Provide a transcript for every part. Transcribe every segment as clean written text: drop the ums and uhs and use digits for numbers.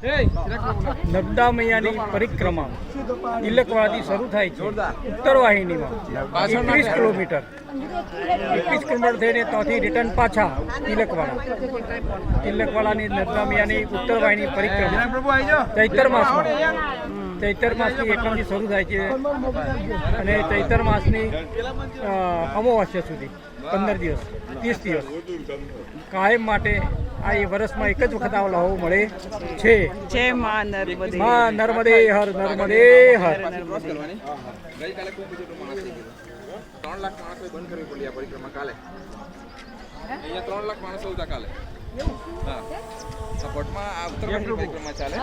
નર્મદા મૈયાની પરિક્રમા તિલકવાડાથી શરૂ થાય છે ઉત્તર વાહિનીમાં 21 કિલોમીટર થઈને ત્યાંથી રિટર્ન પાછા તિલકવાડાની નર્મદા મૈયાની ઉત્તર વાહિની પરિક્રમા ચૈતર માસની એકમથી શરૂ થાય છે અને ચૈતર માસની અમાવાસ્યા સુધી 15 દિવસ 30 દિવસ કાયમ માટે આ એ વર્ષમાં એક જ વખત આ લાવો મળે છે. જય માં નર્મદે. માં નર્મદે હર નર્મદે હર. ગઈકાલે ખૂબ બધું માણસ થઈ ગયું 3 લાખ માણસો બંધ કરવી પડી આ પરિક્રમા કાલે. અહીંયા 3 લાખ માણસો હતા કાલે. હા સપોર્ટમાં આ ઉત્તર વાહિની પરિક્રમા ચાલે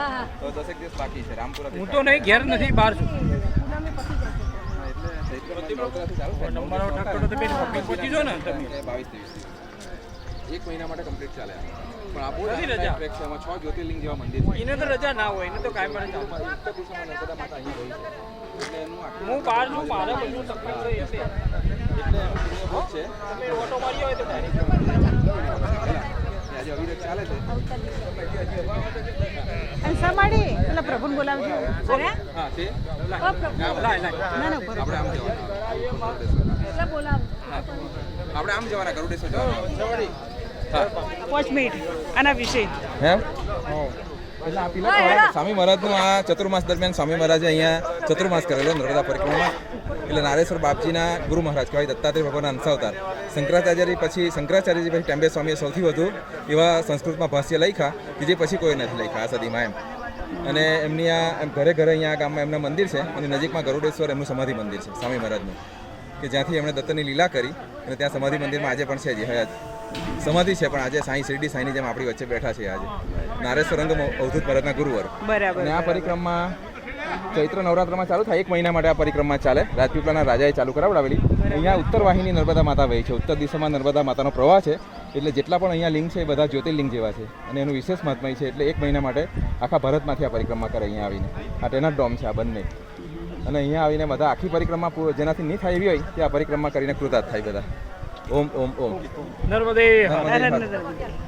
તો 10 દિવસ બાકી છે રામપુરા. હું તો નહીં ઘેર નથી બહાર છું. નંબર પહોંચી જો ને તમે 22-23 એક મહિના માટે કમ્પ્લીટ ચાલે. પણ આપણું ટ્રેક છે એમાં 6 જ્યોતિર્લિંગ જેવા મંદિર છે. એને તો રજા ના હોય, એને તો કાયમ ચાલે. ઉત્તર દિશામાં નર્મદા માતા અહીં હોય છે એટલે એનું આખું હું બહાર છું, મારે બધું તકલીફ છે એટલે બહુ છે. તમે ઓટો મારી હોય તો ડાયરેક્ટ આજે અવિરત ચાલે છે. અને સમાડી પેલા પ્રભુને બોલાવજો. અરે હા તે ના ના આપણે આમ જવાના આપણે આમ જવાના ગરુડેશ્વર જવાના. હા 5 મિનિટ આના વિશે એમ એટલે આ તિલક સ્વામી મહારાજનું આ ચતુર્માસ દરમિયાન સ્વામી મહારાજે અહીંયા ચતુર્માસ કરેલો નર્મદા પરિક્રમામાં. એટલે નારેશ્વર બાપજીના ગુરુ મહારાજ કહેવાય, દત્તાત્રેય ભગવાનના અંશાવતાર. શંકરાચાર્યજી પછી ટેમ્બે સ્વામીએ સૌથી વધુ એવા સંસ્કૃતમાં ભાષ્ય લખ્યા કે જે પછી કોઈ નથી લખ્યા આ સદીમાં એમ. અને એમની આ ઘરે અહીંયા આ ગામમાં એમના મંદિર છે અને નજીકમાં ગરુડેશ્વર એમનું સમાધિ મંદિર છે સ્વામી મહારાજનું, કે જ્યાંથી એમણે દત્તની લીલા કરી અને ત્યાં સમાધિ મંદિરમાં આજે પણ છે જે હયાત સમાધિ છે. પણ આજે સાંઈ શિરડી સાંઈની જેમ આપણી વચ્ચે બેઠા છે આજે નારેશ્વર અંગ અવધૂત મહારાજના ગુરુવર. બરાબર. અને આ પરિક્રમા ચૈત્ર નવરાત્રમાં ચાલુ થાય. 1 મહિના માટે આ પરિક્રમા ચાલે. રાજપીપળાના રાજાએ ચાલુ કરાવડાવેલી. અહીંયા ઉત્તર વાહિની નર્મદા માતા વહી છે. ઉત્તર દિશામાં નર્મદા માતાનો પ્રવાહ છે. એટલે જેટલા પણ અહીંયા લિંગ છે એ બધા જ્યોતિર્લિંગ જેવા છે અને એનું વિશેષ મહાત્મય છે. એટલે 1 મહિના માટે આખા ભારતમાંથી આ પરિક્રમા કરે અહીંયા આવીને. આ તેના ડોમ છે આ બંને. અને અહીંયા આવીને બધા આખી પરિક્રમા જેનાથી નહીં થાય એવી હોય તે આ પરિક્રમા કરીને કૃતાર્થ થાય બધા. ઓમ ઓમ ઓમ નર્મદે.